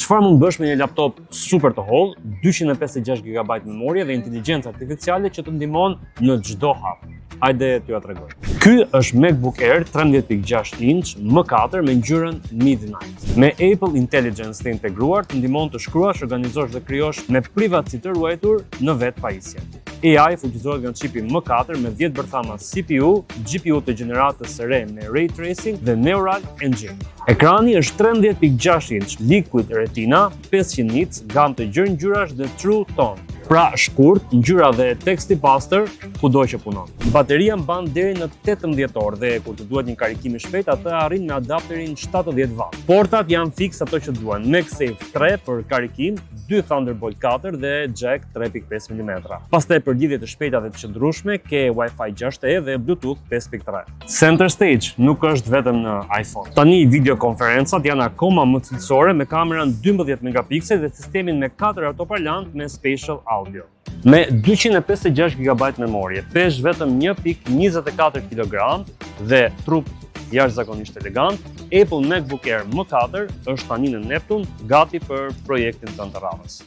Çfarë mund bësh me një laptop super të holl, 256 GB memorie dhe inteligjencë artificiale që të ndihmon në çdo hap? Hajde t'ju tregoj. Ky është MacBook Air 13.6 inch M4 me ngjyrën Midnight. Me Apple Intelligence të integruar të ndihmon të shkruash, organizosh dhe krijosh me privatësi të ruajtur në vetë pajisje. AI fuqizohet nga chipi M4 me 10 bërthama CPU, GPU të gjeneratës së re me Ray Tracing dhe Neural Engine. Ekrani është 13.6 inch Liquid Retina, 500 nits, gamë të gjerë ngjyrash dhe True Tone. Pra shkurt, ngjyra dhe teksti pastër kudo që punon. Bateria mban deri në 18 orë dhe kur të duhet një karikim i shpejt, atë arrin me adapterin 70 W. Portat janë fiks ato që duan, MagSafe 3 për karikim, 2 Thunderbolt 4 dhe Jack 3.5 mm. Pastaj për lidhje të shpejta dhe të qëndrueshme ke Wi-Fi 6E dhe Bluetooth 5.3. Center Stage nuk është vetëm në iPhone. Tani videokonferencat janë akoma më cilësore me kamerën 12 megapiksel dhe sistemin me 4 altoparlant me Spatial Audio. Me 256 GB memorie, pesh vetëm 1.24 kg dhe trup jashtëzakonisht elegant, Apple MacBook Air M4 është tani në Neptun, gati për projektin tënd të radhës.